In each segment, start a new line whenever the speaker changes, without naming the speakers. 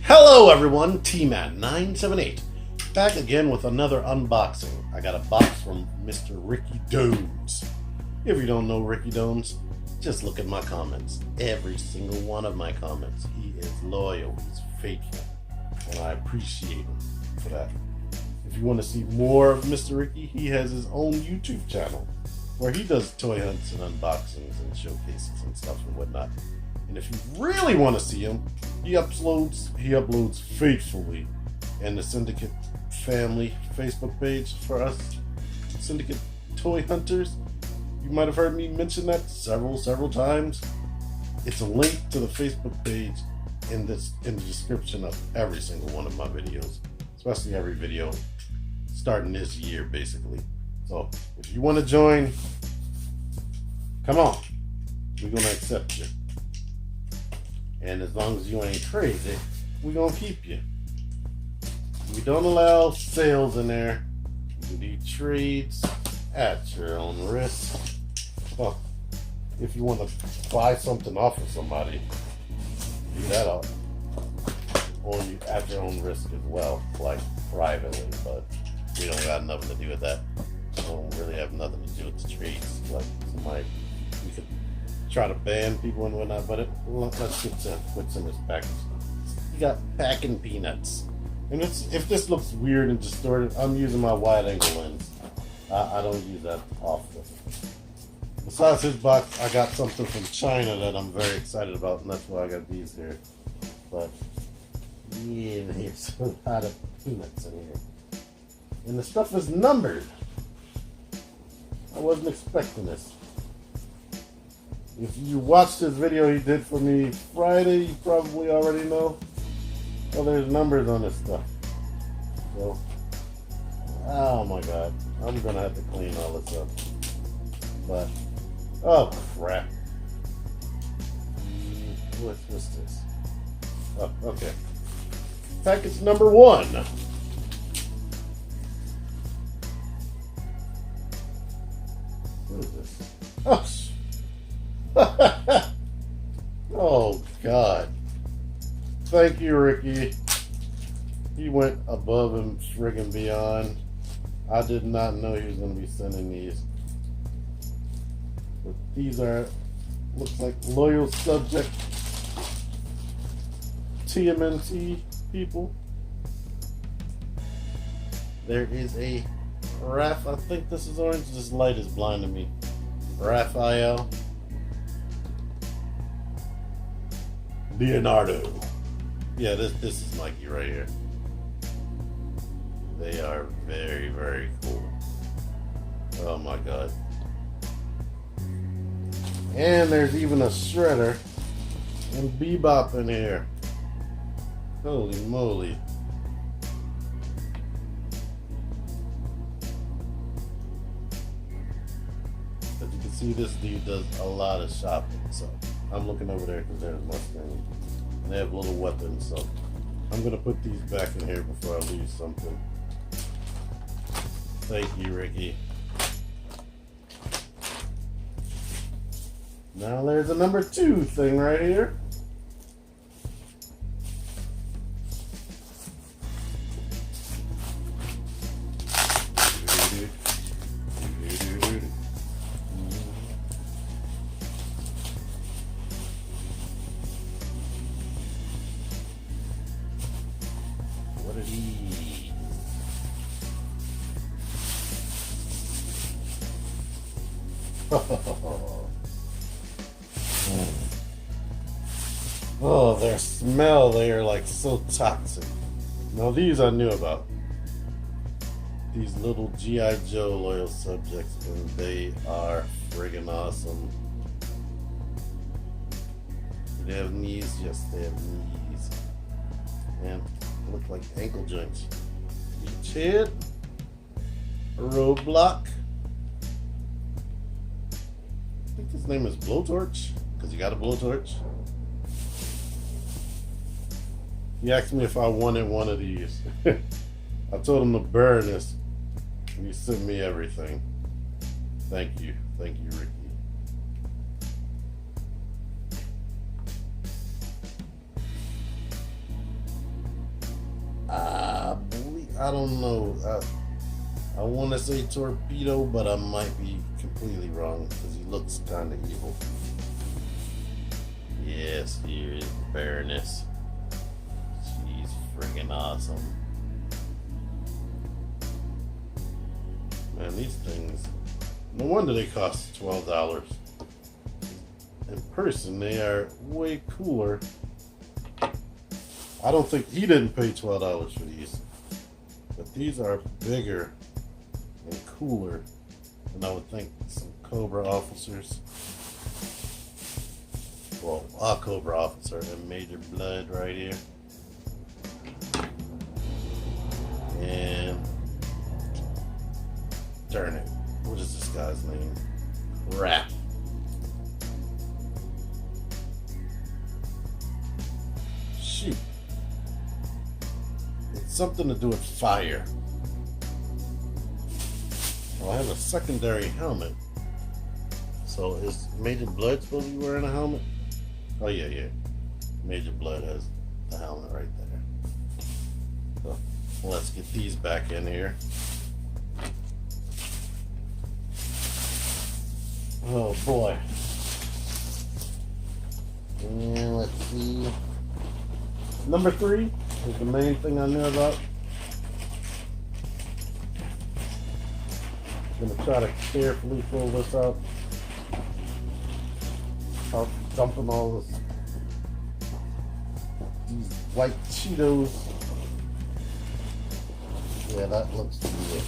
Hello everyone, TMan 978 back again with another unboxing. I got a box from Mr. Ricky DONES. If you don't know Ricky DONES, just look at my comments. Every single one of my comments. He is loyal, he's faithful, and I appreciate him for that. If you want to see more of Mr. Ricky, he has his own YouTube channel where he does toy hunts and unboxings and showcases and stuff and whatnot. And if you really want to see him, he uploads faithfully in the Syndicate family Facebook page for us Syndicate toy hunters. You might have heard me mention that several times. It's a link to the Facebook page in the description of every single one of my videos, especially every video starting this year basically. So if you want to join, come on, we're gonna accept you. And as long as you ain't crazy, we're gonna keep you. We don't allow sales in there. You can do trades at your own risk. Well, if you want to buy something off of somebody, do that at your own risk as well, like privately. But we don't got nothing to do with that. We don't really have nothing to do with the trades. Like we could try to ban people and whatnot, but let's get to what's in this package. You got packing peanuts. And if this looks weird and distorted, I'm using my wide angle lens. I don't use that often. Besides this box, I got something from China that I'm very excited about, and that's why I got these here. But yeah, there's a lot of peanuts in here. And the stuff is numbered. I wasn't expecting this. If you watched this video he did for me Friday, you probably already know. Well, there's numbers on this stuff. So, oh my god, I'm gonna have to clean all this up. But, oh crap. What's this? Oh, okay. Package number 1. What is this? Oh, oh god. Thank you, Ricky. He went above and friggin' beyond. I did not know he was going to be sending these. But these looks like loyal subject TMNT people. There is a I think this is orange. This light is blinding me. Raphael. Leonardo. Yeah, this is Mikey right here. They are very, very cool. Oh my god. And there's even a Shredder and Bebop in here. Holy moly. As you can see, this dude does a lot of shopping, so I'm looking over there because there's my screen. And they have little weapons, so I'm going to put these back in here before I lose something. Thank you, Ricky. Now there's a number 2 thing right here. What are these? Oh, their smell, they are like so toxic. Now these I knew about. These little G.I. Joe loyal subjects, and they are friggin' awesome. Do they have knees? Yes, they have knees. And look like ankle joints. Each head, a roadblock. I think his name is Blowtorch, because he got a blowtorch. He asked me if I wanted one of these. I told him to burn this, and he sent me everything. Thank you, Ricky. I don't know. I want to say Torpedo, but I might be completely wrong because he looks kind of evil. Yes, here is the Baroness. She's friggin' awesome. Man, these things, no wonder they cost $12. In person, they are way cooler. I don't think he didn't pay $12 for these, but these are bigger and cooler than I would think some Cobra officers. Well, a Cobra officer and Major Blood right here. And darn it, what is this guy's name? Crap. Shoot. It's something to do with fire. Well, I have a secondary helmet. So is Major Blood supposed to be wearing a helmet? Oh yeah. Major Blood has the helmet right there. So let's get these back in here. Oh boy. And let's see. Number 3 is the main thing I knew about. I'm gonna try to carefully pull this out. Out dumping all these white Cheetos. Yeah, that looks to be it.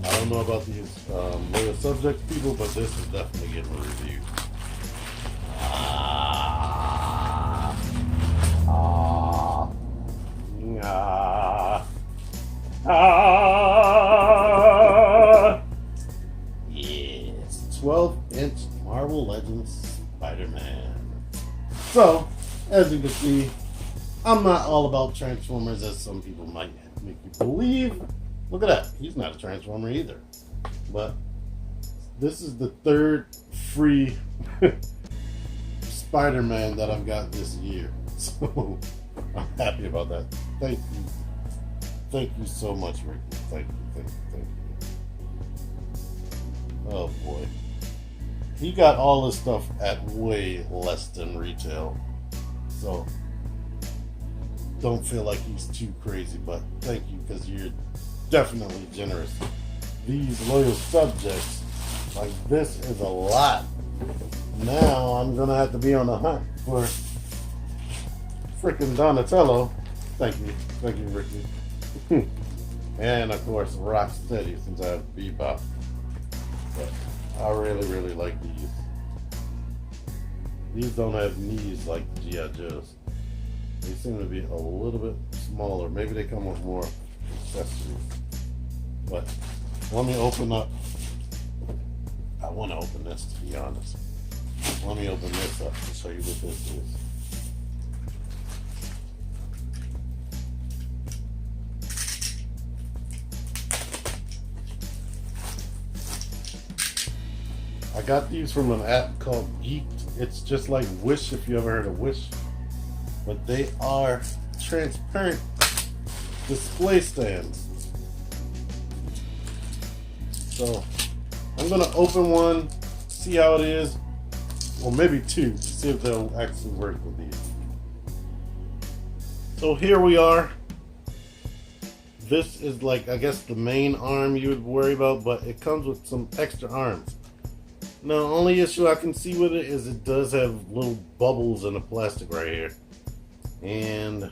I don't know about these loyal subject people, but this is definitely getting a review. Yes, 12-inch Marvel Legends Spider-Man. So, as you can see, I'm not all about Transformers as some people might make you believe. Look at that. He's not a Transformer either. But this is the 3rd free Spider-Man that I've got this year. So I'm happy about that. Thank you. Thank you so much, Ricky. Thank you. Oh boy. He got all this stuff at way less than retail. So don't feel like he's too crazy, but thank you because you're definitely generous. These loyal subjects, like this is a lot. Now I'm gonna have to be on the hunt for freaking Donatello. Thank you, Ricky. And of course Rocksteady, since I have Bebop. But I really like these. These don't have knees like the G.I. Joes. They seem to be a little bit smaller. Maybe they come with more accessories. But let me open up. I want to open this, to be honest. Let me open this up and show you what this is. I got these from an app called Geeked. It's just like Wish, if you ever heard of Wish. But they are transparent display stands. So I'm gonna open one, see how it is, or maybe 2, to see if they'll actually work with these. So here we are. This is like, I guess, the main arm you would worry about, but it comes with some extra arms. Now, the only issue I can see with it is it does have little bubbles in the plastic right here. And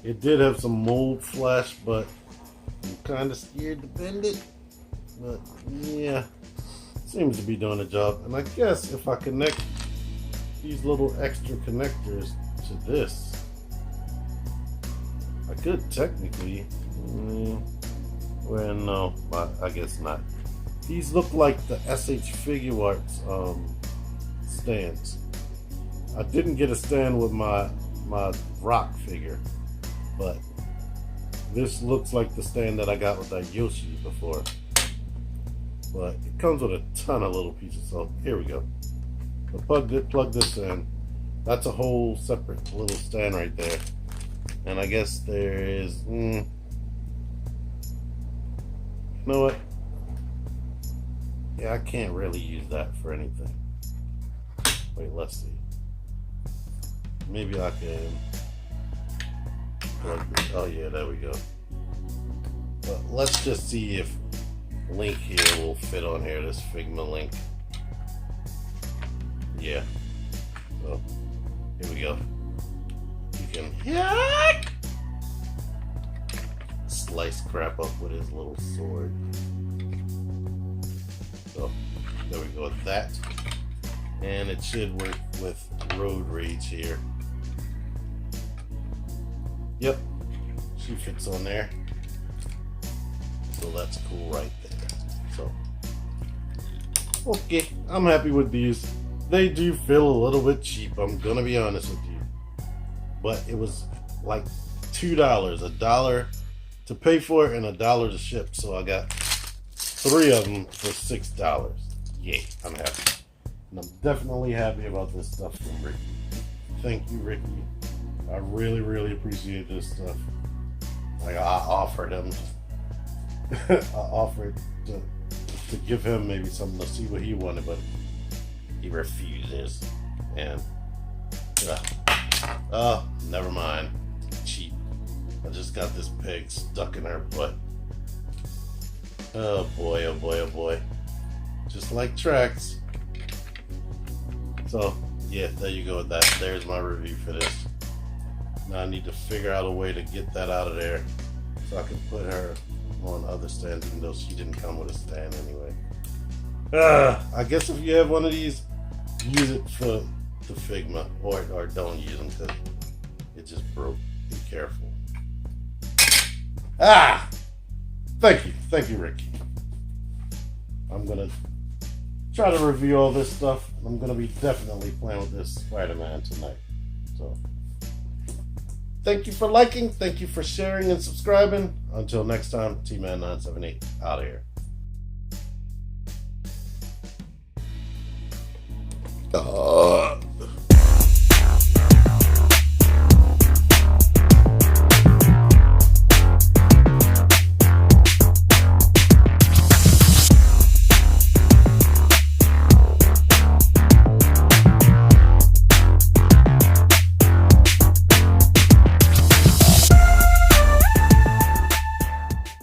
it did have some mold flash, but I'm kind of scared to bend it. But yeah, seems to be doing the job. And I guess if I connect these little extra connectors to this, I could technically, well, no, I guess not. These look like the SH Figure Arts stands. I didn't get a stand with my rock figure, but this looks like the stand that I got with that Yoshi before. But it comes with a ton of little pieces, so here we go. the plug did plug this in. That's a whole separate little stand right there. And I guess there is, you know what? Yeah, I can't really use that for anything. Wait, let's see. Maybe I can plug this. Oh yeah, there we go. But let's just see if link here will fit on here, this Figma link. Yeah. So here we go. You can slice crap up with his little sword. So there we go with that. And it should work with Road Rage here. Yep, she fits on there. So that's cool right there. So, okay, I'm happy with these. They do feel a little bit cheap, I'm gonna be honest with you. But it was like $2, $1 to pay for it and $1 to ship. So I got 3 of them for $6. Yay, I'm happy. And I'm definitely happy about this stuff from Ricky. Thank you, Ricky. I really, really appreciate this stuff. Like I offered him, I offered to give him maybe something to see what he wanted, but he refuses. And never mind. Cheap. I just got this pig stuck in her butt. Oh boy, oh boy, oh boy. Just like tracks. So yeah, there you go with that. There's my review for this. Now I need to figure out a way to get that out of there so I can put her on other stands, even though she didn't come with a stand anyway. I guess if you have one of these, use it for the Figma, or don't use them because it just broke. Be careful. Thank you, Ricky. I'm gonna try to review all this stuff. I'm gonna be definitely playing with this Spider-Man tonight. So, thank you for liking, thank you for sharing and subscribing. Until next time, TMan978 out of here. Oh.